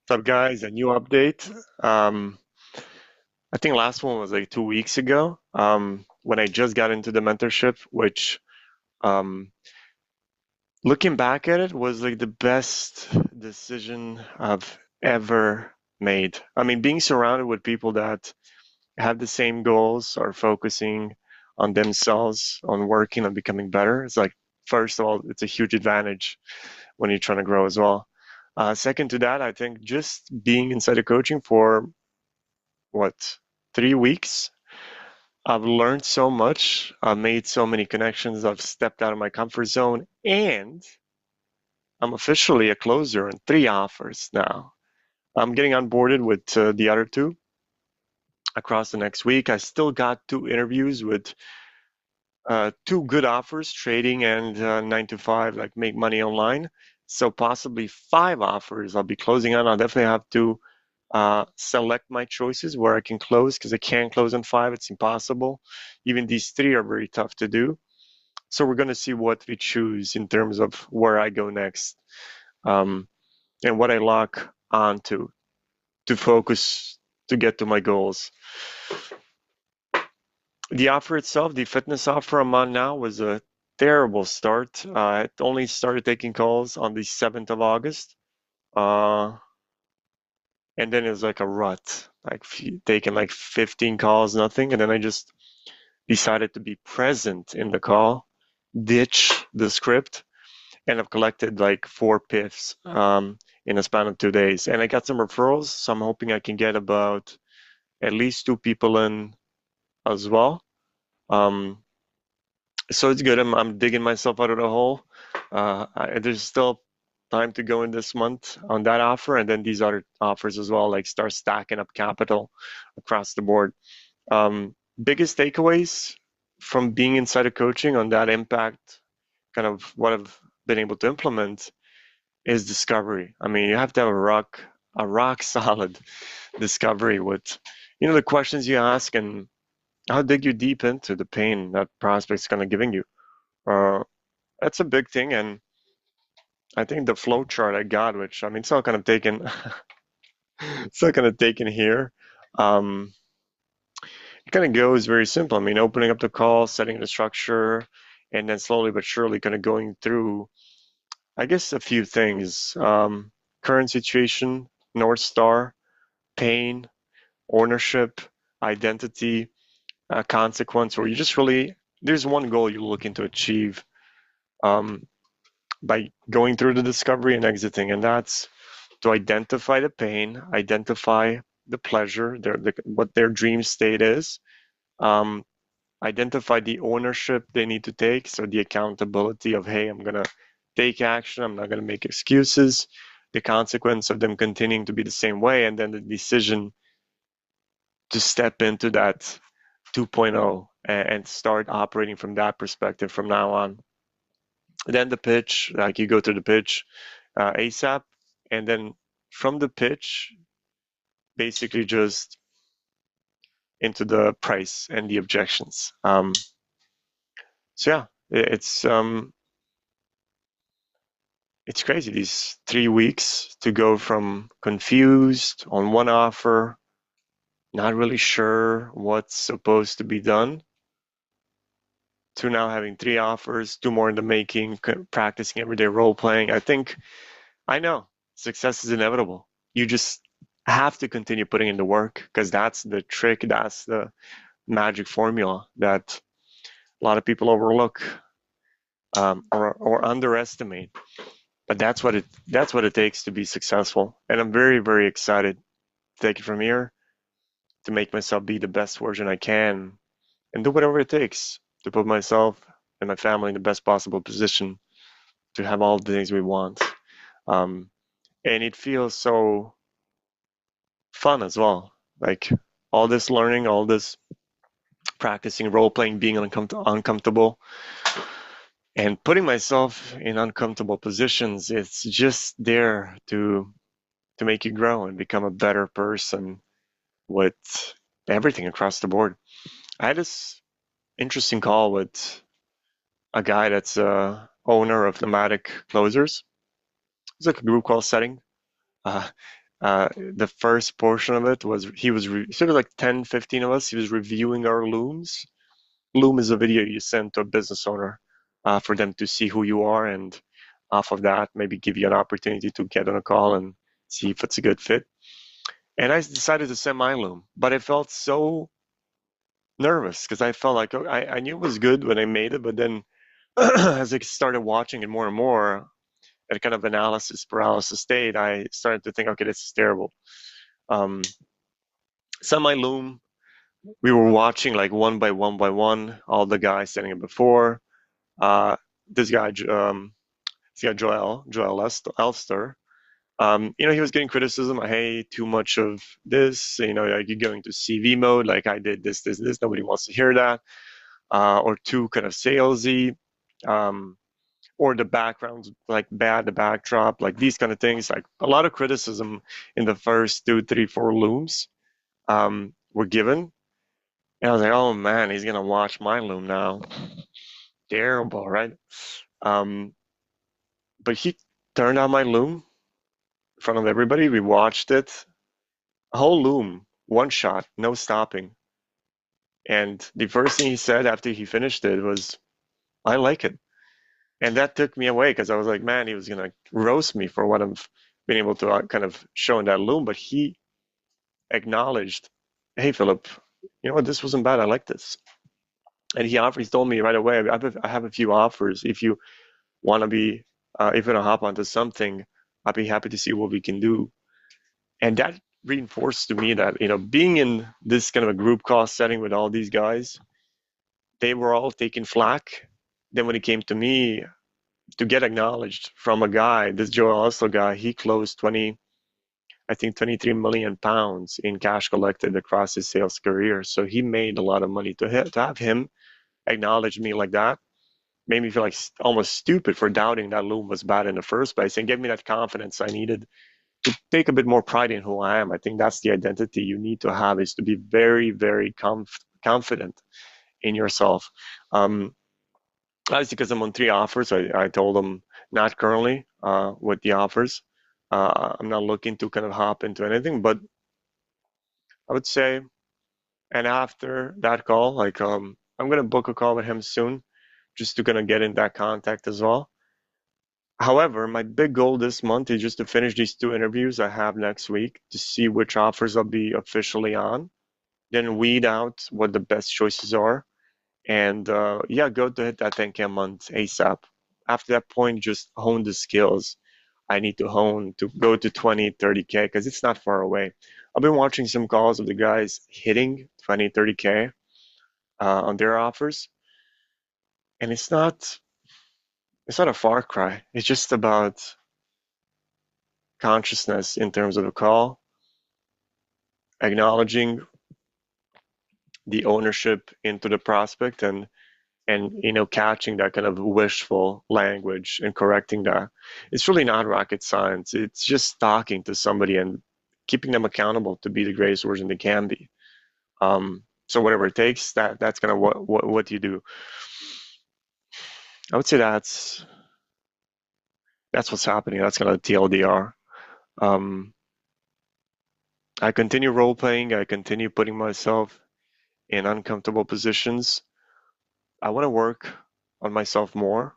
What's up, guys? A new update. I think last one was like 2 weeks ago, when I just got into the mentorship, which, um, looking back at it, was like the best decision I've ever made. I mean, being surrounded with people that have the same goals, are focusing on themselves, on working on becoming better. It's like, first of all, it's a huge advantage when you're trying to grow as well. Second to that, I think just being inside of coaching for what, 3 weeks. I've learned so much. I've made so many connections. I've stepped out of my comfort zone, and I'm officially a closer on 3 offers now. I'm getting onboarded with the other two across the next week. I still got 2 interviews with two good offers, trading and 9 to 5, like make money online. So possibly 5 offers I'll be closing on. I'll definitely have to select my choices where I can close because I can't close on 5. It's impossible. Even these 3 are very tough to do. So we're going to see what we choose in terms of where I go next, um, and what I lock onto to focus to get to my goals. The offer itself, the fitness offer I'm on now, was a terrible start. I only started taking calls on the 7th of August. Uh, and then it was like a rut, like taking like 15 calls, nothing. And then I just decided to be present in the call, ditch the script, and I've collected like 4 PIFs in a span of 2 days. And I got some referrals, so I'm hoping I can get about at least 2 people in as well. Um, so it's good. I'm digging myself out of the hole. There's still time to go in this month on that offer, and then these other offers as well, like start stacking up capital across the board. Biggest takeaways from being inside of coaching on that impact, kind of what I've been able to implement, is discovery. I mean, you have to have a rock solid discovery with, the questions you ask and how dig you deep into the pain that prospect's kind of giving you. Uh, that's a big thing, and I think the flow chart I got, which I mean, it's all kind of taken, it's all kind of taken here. Um, it kind of goes very simple. I mean, opening up the call, setting the structure, and then slowly but surely kind of going through, I guess, a few things. Current situation, North Star, pain, ownership, identity, consequence, where you just really, there's one goal you're looking to achieve um, by going through the discovery and exiting, and that's to identify the pain, identify the pleasure, what their dream state is, um, identify the ownership they need to take, so the accountability of, hey, I'm going to take action, I'm not going to make excuses, the consequence of them continuing to be the same way, and then the decision to step into that 2.0 and start operating from that perspective from now on. Then the pitch, like you go through the pitch ASAP, and then from the pitch, basically just into the price and the objections. So yeah, it's crazy these 3 weeks to go from confused on one offer, not really sure what's supposed to be done, to now having 3 offers, 2 more in the making, practicing everyday role playing. I know success is inevitable. You just have to continue putting in the work because that's the trick, that's the magic formula that a lot of people overlook, or underestimate. But that's what it takes to be successful. And I'm very, very excited to take it from here, to make myself be the best version I can and do whatever it takes to put myself and my family in the best possible position to have all the things we want. Um, and it feels so fun as well. Like all this learning, all this practicing role playing, being uncomfortable, and putting myself in uncomfortable positions. It's just there to make you grow and become a better person with everything across the board. I had this interesting call with a guy that's a owner of nomadic closers. It's like a group call setting. Uh, The first portion of it was he was sort of like 10, 15 of us. He was reviewing our looms. Loom is a video you send to a business owner for them to see who you are, and off of that, maybe give you an opportunity to get on a call and see if it's a good fit. And I decided to send my loom, but I felt so nervous because I felt like I knew it was good when I made it, but then as I started watching it more and more, at kind of analysis paralysis state, I started to think, okay, this is terrible. Um, Semi loom, we were watching like one by one, all the guys setting it before. Uh, this guy, Joel Elster. He was getting criticism. Hey, too much of this. Like you're going to CV mode. Like I did this, this, this. Nobody wants to hear that. Or too kind of salesy. Um, or the background's like bad, the backdrop, like these kind of things. Like a lot of criticism in the first two, three, four looms were given. And I was like, oh man, he's gonna watch my loom now. Terrible, right? Um, but he turned on my loom in front of everybody. We watched it, a whole loom, one shot, no stopping. And the first thing he said after he finished it was, I like it. And that took me away because I was like, man, he was gonna roast me for what I've been able to kind of show in that loom. But he acknowledged, hey, Philip, you know what? This wasn't bad. I like this. And he told me right away, I have a few offers. If you want to be, if you want to hop onto something, I'd be happy to see what we can do. And that reinforced to me that, being in this kind of a group call setting with all these guys, they were all taking flack. Then when it came to me to get acknowledged from a guy, this Joe Oslo guy, he closed 23 million pounds in cash collected across his sales career. So he made a lot of money. To have him acknowledge me like that made me feel like almost stupid for doubting that loom was bad in the first place, and gave me that confidence I needed to take a bit more pride in who I am. I think that's the identity you need to have, is to be very, very confident in yourself. Um, Obviously, because I'm on three offers, I told them not currently with the offers. I'm not looking to kind of hop into anything, but I would say, and after that call, like I'm gonna book a call with him soon, just to kind of get in that contact as well. However, my big goal this month is just to finish these two interviews I have next week to see which offers I'll be officially on, then weed out what the best choices are, and yeah, go to hit that 10K a month ASAP. After that point, just hone the skills I need to hone to go to 20, 30K because it's not far away. I've been watching some calls of the guys hitting 20, 30K on their offers, and it's not a far cry. It's just about consciousness in terms of a call, acknowledging the ownership into the prospect, and catching that kind of wishful language and correcting that. It's really not rocket science. It's just talking to somebody and keeping them accountable to be the greatest version they can be. So whatever it takes, that's kind of what you do. I would say that's what's happening. That's kind of TLDR. um, I continue role playing. I continue putting myself in uncomfortable positions. I want to work on myself more.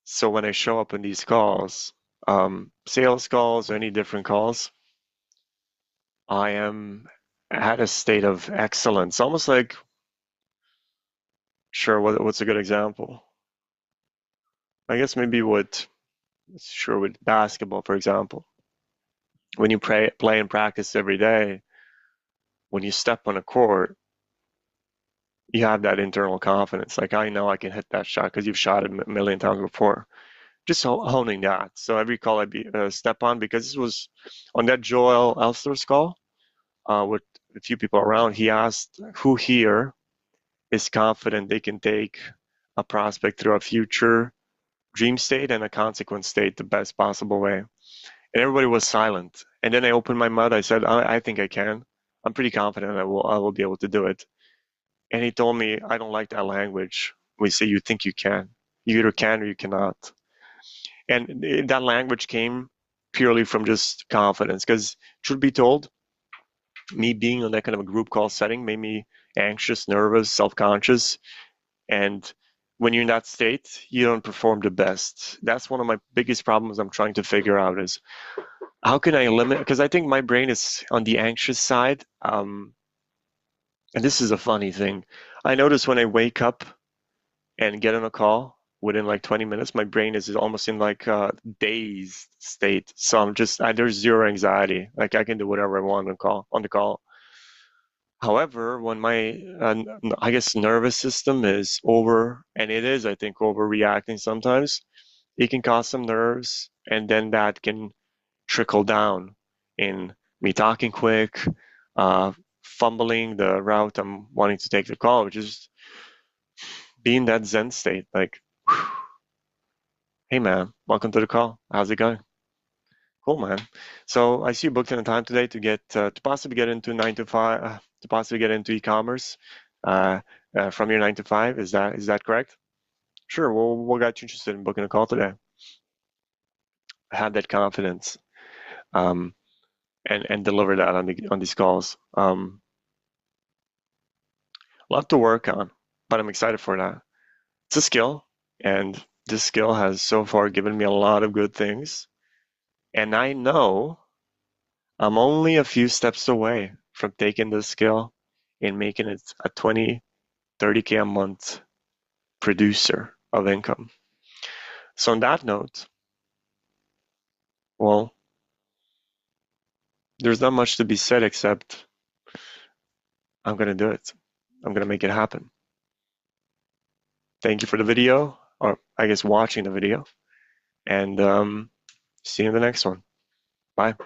So when I show up in these calls, sales calls or any different calls, I am at a state of excellence. Almost like, sure, what's a good example? I guess maybe with basketball, for example. When you play and practice every day, when you step on a court, you have that internal confidence. Like, I know I can hit that shot because you've shot it a million times before. Just honing that. So every call I step on, because this was on that Joel Elster's call with a few people around, he asked who here is confident they can take a prospect through a future dream state and a consequent state the best possible way. And everybody was silent. And then I opened my mouth. I said, I think I can. I'm pretty confident I will be able to do it. And he told me, I don't like that language. We say you think you can. You either can or you cannot. And that language came purely from just confidence. Because truth be told, me being on that kind of a group call setting made me anxious, nervous, self-conscious. And when you're in that state, you don't perform the best. That's one of my biggest problems I'm trying to figure out is how can I limit, because I think my brain is on the anxious side. And this is a funny thing. I notice when I wake up and get on a call within like 20 minutes, my brain is almost in like a dazed state. So there's zero anxiety. Like I can do whatever I want on the call. However, when my, I guess, nervous system is over, and it is, I think, overreacting sometimes, it can cause some nerves, and then that can trickle down in me talking quick, uh, fumbling the route I'm wanting to take the call, which is be in that Zen state. Like, hey man, welcome to the call. How's it going? Cool, man. So I see you booked in a time today to get to possibly get into 9 to 5, to possibly get into e-commerce uh, from your 9 to 5. Is that correct? Sure. Well, what got you interested in booking a call today? Have that confidence um, and deliver that on these calls. A lot to work on, but I'm excited for that. It's a skill, and this skill has so far given me a lot of good things. And I know I'm only a few steps away from taking this skill and making it a 20, 30K a month producer of income. So on that note, well, there's not much to be said except I'm going to do it. I'm going to make it happen. Thank you for the video, or I guess watching the video, and see you in the next one. Bye.